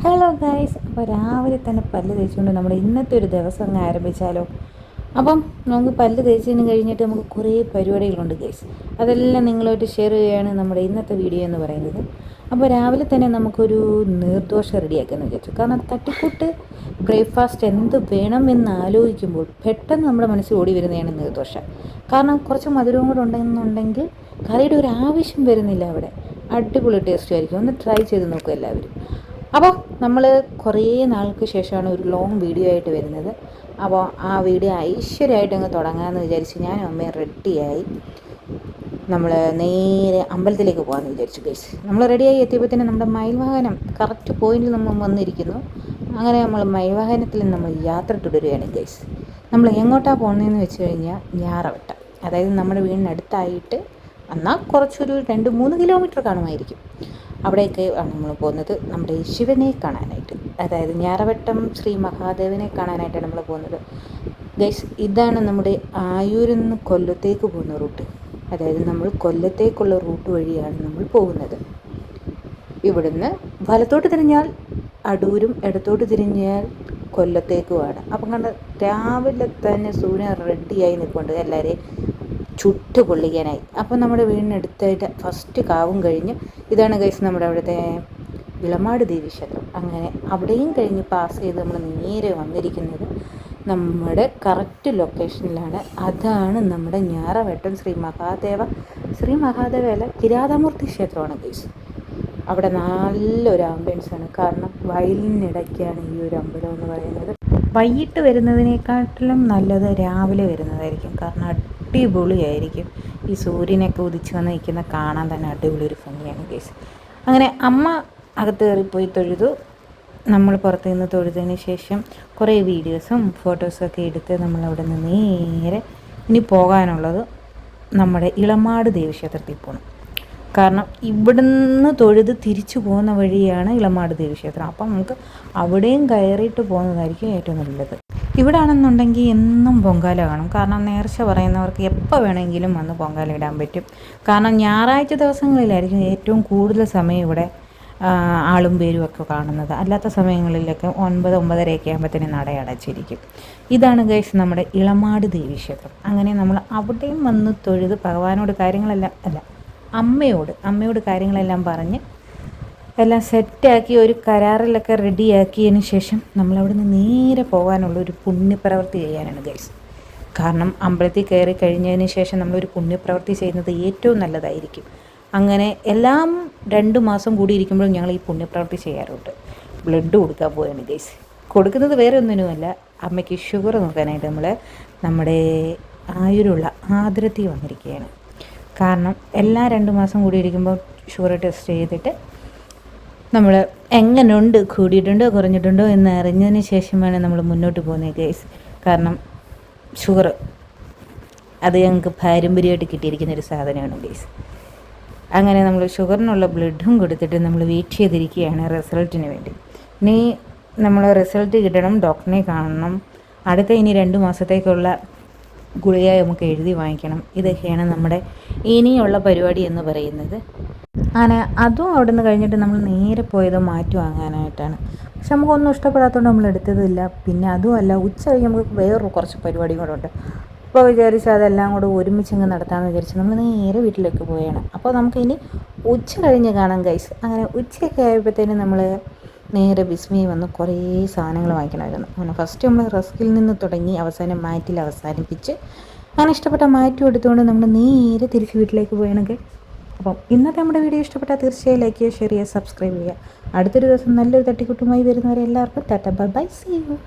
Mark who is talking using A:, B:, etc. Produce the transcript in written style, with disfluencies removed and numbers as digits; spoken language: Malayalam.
A: ഹലോ ഗൈസ്, അപ്പോൾ രാവിലെ തന്നെ പല്ല് തേച്ചുകൊണ്ട് നമ്മുടെ ഇന്നത്തെ ഒരു ദിവസം അങ്ങ് ആരംഭിച്ചാലോ. അപ്പം നമുക്ക് പല്ല് തേച്ചതിന് കഴിഞ്ഞിട്ട് നമുക്ക് കുറേ പരിപാടികളുണ്ട് ഗൈസ്. അതെല്ലാം നിങ്ങളായിട്ട് ഷെയർ ചെയ്യുകയാണ് നമ്മുടെ ഇന്നത്തെ വീഡിയോ എന്ന് പറയുന്നത്. അപ്പോൾ രാവിലെ തന്നെ നമുക്കൊരു നീർദോശ റെഡിയാക്കാമെന്ന് വിചാരിച്ചു. കാരണം തട്ടിക്കൂട്ട് ബ്രേക്ക്ഫാസ്റ്റ് എന്ത് വേണമെന്ന് ആലോചിക്കുമ്പോൾ പെട്ടെന്ന് നമ്മുടെ മനസ്സിൽ ഓടി വരുന്നതാണ് നീർദോശ. കാരണം കുറച്ച് മധുരവും കൂടെ ഉണ്ടെന്നുണ്ടെങ്കിൽ കറിയുടെ ഒരു ആവശ്യം വരുന്നില്ല അവിടെ. അടിപൊളി ടേസ്റ്റും ആയിരിക്കും. ഒന്ന് ട്രൈ ചെയ്ത് നോക്കുക എല്ലാവരും. അപ്പോൾ നമ്മൾ കുറേ നാൾക്ക് ശേഷമാണ് ഒരു ലോങ് വീഡിയോ ആയിട്ട് വരുന്നത്. അപ്പോൾ ആ വീഡിയോ ഐശ്വര്യമായിട്ട് അങ്ങ് തുടങ്ങാമെന്ന് വിചാരിച്ച് ഞാനും അമ്മയും റെഡിയായി. നമ്മൾ നേരെ അമ്പലത്തിലേക്ക് പോകാമെന്ന് വിചാരിച്ചു ഗൈസ്. നമ്മൾ റെഡിയായി എത്തിയപ്പോൾ തന്നെ നമ്മുടെ മയിൽവാഹനം കറക്റ്റ് പോയിന്റിൽ നമ്മൾ വന്നിരിക്കുന്നു. അങ്ങനെ നമ്മൾ മയിൽവാഹനത്തിൽ നമ്മൾ യാത്ര തുടരുകയാണ് ഗൈസ്. നമ്മൾ എങ്ങോട്ടാണ് പോകുന്നതെന്ന് വെച്ച് കഴിഞ്ഞാൽ ഞാറവട്ടം, അതായത് നമ്മുടെ വീടിനടുത്തായിട്ട് എന്നാൽ കുറച്ചൊരു 2-3 കിലോമീറ്റർ കാണുമായിരിക്കും. അവിടേക്ക് ആണ് നമ്മൾ പോകുന്നത് നമ്മുടെ ശിവനെ കാണാനായിട്ട്, അതായത് ഞാറവട്ടം ശ്രീ മഹാദേവനെ കാണാനായിട്ടാണ് നമ്മൾ പോകുന്നത് ഗൈസ്. ഇതാണ് നമ്മുടെ ആയൂരിൽ നിന്ന് കൊല്ലത്തേക്ക് പോകുന്ന റൂട്ട്, അതായത് നമ്മൾ കൊല്ലത്തേക്കുള്ള റൂട്ട് വഴിയാണ് നമ്മൾ പോകുന്നത്. ഇവിടുന്ന് വലത്തോട്ട് തിരിഞ്ഞാൽ അടൂരും ഇടത്തോട്ട് തിരിഞ്ഞാൽ കൊല്ലത്തേക്കുമാണ്. അപ്പം കണ്ട രാവിലെ തന്നെ സൂര്യൻ റെഡിയായി നിൽക്കുന്നുണ്ട് എല്ലാവരെയും ചുട്ട് പൊള്ളിക്കാനായി. അപ്പം നമ്മുടെ വീടിനടുത്തായിട്ട് ഫസ്റ്റ് കാവും കഴിഞ്ഞ് ഇതാണ് ഗൈസ് നമ്മുടെ അവിടുത്തെ ഇളമാട് ദേവി ക്ഷേത്രം. അങ്ങനെ അവിടെയും കഴിഞ്ഞ് പാസ് ചെയ്ത് നമ്മൾ നേരെ വന്നിരിക്കുന്നത് നമ്മുടെ കറക്റ്റ് ലൊക്കേഷനിലാണ്. അതാണ് നമ്മുടെ ഞാറവട്ടം ശ്രീ മഹാദേവ അല്ല, കിരാതമൂർത്തി ക്ഷേത്രമാണ് ഗൈസ്. അവിടെ നല്ലൊരു ആംബിയൻസാണ്. കാരണം വയലിനിടയ്ക്കാണ് ഈ ഒരു അമ്പലം എന്ന് പറയുന്നത്. വൈകിട്ട് വരുന്നതിനേക്കാട്ടിലും നല്ലത് രാവിലെ വരുന്നതായിരിക്കും. കാരണം അടിപൊളിയായിരിക്കും. ഈ സൂര്യനൊക്കെ ഉദിച്ച് വന്ന് നിൽക്കുന്ന കാണാൻ തന്നെ അടിപൊളി ഒരു ഭംഗിയാണ് ഗൈസ്. അങ്ങനെ അമ്മ അകത്ത് കയറിപ്പോയി തൊഴുതു. നമ്മൾ പുറത്ത് നിന്ന് തൊഴുതതിന് ശേഷം കുറേ വീഡിയോസും ഫോട്ടോസൊക്കെ എടുത്ത് നമ്മളവിടെ നിന്ന് നേരെ ഇനി പോകാനുള്ളത് നമ്മുടെ ഇളമാട് ദേവീക്ഷേത്രത്തിൽ പോകണം. കാരണം ഇവിടുന്ന് തൊഴുത് തിരിച്ചു പോകുന്ന വഴിയാണ് ഇളമാട് ദേവീക്ഷേത്രം. അപ്പം നമുക്ക് അവിടെയും കയറിയിട്ട് പോകുന്നതായിരിക്കും ഏറ്റവും നല്ലത്. ഇവിടെ ആണെന്നുണ്ടെങ്കിൽ എന്നും പൊങ്കാല കാണും. കാരണം നേർച്ച പറയുന്നവർക്ക് എപ്പോൾ വേണമെങ്കിലും വന്ന് പൊങ്കാല ഇടാൻ പറ്റും. കാരണം ഞായറാഴ്ച ദിവസങ്ങളിലായിരിക്കും ഏറ്റവും കൂടുതൽ സമയം ഇവിടെ ആളും പേരും ഒക്കെ കാണുന്നത്. അല്ലാത്ത സമയങ്ങളിലൊക്കെ 9-9:30 ആകുമ്പോഴത്തേനും നട അടച്ചിരിക്കും. ഇതാണ് ഗൈസ് നമ്മുടെ ഇളമാട് ദേവീക്ഷേത്രം. അങ്ങനെ നമ്മൾ അവിടെയും വന്ന് തൊഴുത് ഭഗവാനോട് അമ്മയോട് കാര്യങ്ങളെല്ലാം പറഞ്ഞ് എല്ലാം സെറ്റാക്കി ഒരു കരാറിലൊക്കെ റെഡിയാക്കിയതിന് ശേഷം നമ്മളവിടെ നിന്ന് നേരെ പോകാനുള്ള ഒരു പുണ്യപ്രവൃത്തി ചെയ്യാനാണ് ഗൈസ്. കാരണം അമ്പലത്തിൽ കയറി കഴിഞ്ഞതിന് ശേഷം നമ്മളൊരു പുണ്യപ്രവൃത്തി ചെയ്യുന്നത് ഏറ്റവും നല്ലതായിരിക്കും. അങ്ങനെ എല്ലാം 2 മാസം കൂടി ഇരിക്കുമ്പോഴും ഞങ്ങൾ ഈ പുണ്യപ്രവൃത്തി ചെയ്യാറുണ്ട്. ബ്ലഡ് കൊടുക്കാൻ പോവുകയാണ് ഗൈസ്. കൊടുക്കുന്നത് വേറെ ഒന്നിനുമല്ല, അമ്മയ്ക്ക് ഷുഗർ നോക്കാനായിട്ട് നമ്മുടെ ആയൂരുള്ള ആതിരത്തി വന്നിരിക്കുകയാണ്. കാരണം എല്ലാ 2 മാസം കൂടി ഇരിക്കുമ്പോൾ ഷുഗർ ടെസ്റ്റ് ചെയ്തിട്ട് നമ്മൾ എങ്ങനെയുണ്ട്, കൂടിയിട്ടുണ്ടോ കുറഞ്ഞിട്ടുണ്ടോ എന്ന് അറിഞ്ഞതിന് ശേഷം വേണം നമ്മൾ മുന്നോട്ട് പോകുന്നത് ഗൈസ്. കാരണം ഷുഗർ അത് ഞങ്ങൾക്ക് പാരമ്പര്യമായിട്ട് കിട്ടിയിരിക്കുന്നൊരു സാധനമാണ് ഗൈസ്. അങ്ങനെ നമ്മൾ ഷുഗറിനുള്ള ബ്ലഡും കൊടുത്തിട്ട് നമ്മൾ വെയിറ്റ് ചെയ്തിരിക്കുകയാണ് റിസൾട്ടിന് വേണ്ടി. ഇനി നമ്മൾ റിസൾട്ട് കിട്ടണം, ഡോക്ടറിനെ കാണണം. ഇനി 2 മാസത്തേക്കുള്ള ഗുളിക നമുക്ക് എഴുതി വാങ്ങിക്കണം. ഇതൊക്കെയാണ് നമ്മുടെ ഇനിയുള്ള പരിപാടി എന്ന് പറയുന്നത്. അങ്ങനെ അതും അവിടെ നിന്ന് കഴിഞ്ഞിട്ട് നമ്മൾ നേരെ പോയത് മാറ്റി വാങ്ങാനായിട്ടാണ്. പക്ഷെ നമുക്കൊന്നും ഇഷ്ടപ്പെടാത്തതുകൊണ്ട് നമ്മൾ എടുത്തതില്ല. പിന്നെ അതുമല്ല, ഉച്ച കഴിഞ്ഞ് നമുക്ക് വേറൊരു കുറച്ച് പരിപാടിയും കൂടെ ഉണ്ട്. അപ്പോൾ വിചാരിച്ച് അതെല്ലാം കൂടെ ഒരുമിച്ചങ്ങ് നടത്താമെന്ന് വിചാരിച്ച് നമ്മൾ നേരെ വീട്ടിലേക്ക് പോവുകയാണ്. അപ്പോൾ നമുക്കിനി ഉച്ച കഴിഞ്ഞ് കാണാം ഗൈസ്. അങ്ങനെ ഉച്ചയൊക്കെ ആയപ്പോഴത്തേനും നമ്മൾ നേരെ ബിസ്മി വന്ന് കുറേ സാധനങ്ങൾ വാങ്ങിക്കണമായിരുന്നു. അങ്ങനെ ഫസ്റ്റ് നമ്മൾ റസ്കിൽ നിന്ന് തുടങ്ങി അവസാനം മാറ്റിൽ അവസാനിപ്പിച്ച് അങ്ങനെ ഇഷ്ടപ്പെട്ട മാറ്റി എടുത്തുകൊണ്ട് നമ്മൾ നേരെ തിരിച്ച് വീട്ടിലേക്ക് പോവുകയാണെങ്കിൽ. അപ്പം ഇന്നത്തെ നമ്മുടെ വീഡിയോ ഇഷ്ടപ്പെട്ടാൽ തീർച്ചയായും ലൈക്ക് ചെയ്യുക, ഷെയർ ചെയ്യുക, സബ്സ്ക്രൈബ് ചെയ്യുക. അടുത്തൊരു ദിവസം നല്ലൊരു തട്ടിക്കൂട്ടുമായി വരുന്നവരെ എല്ലാവർക്കും tata bye bye, see U.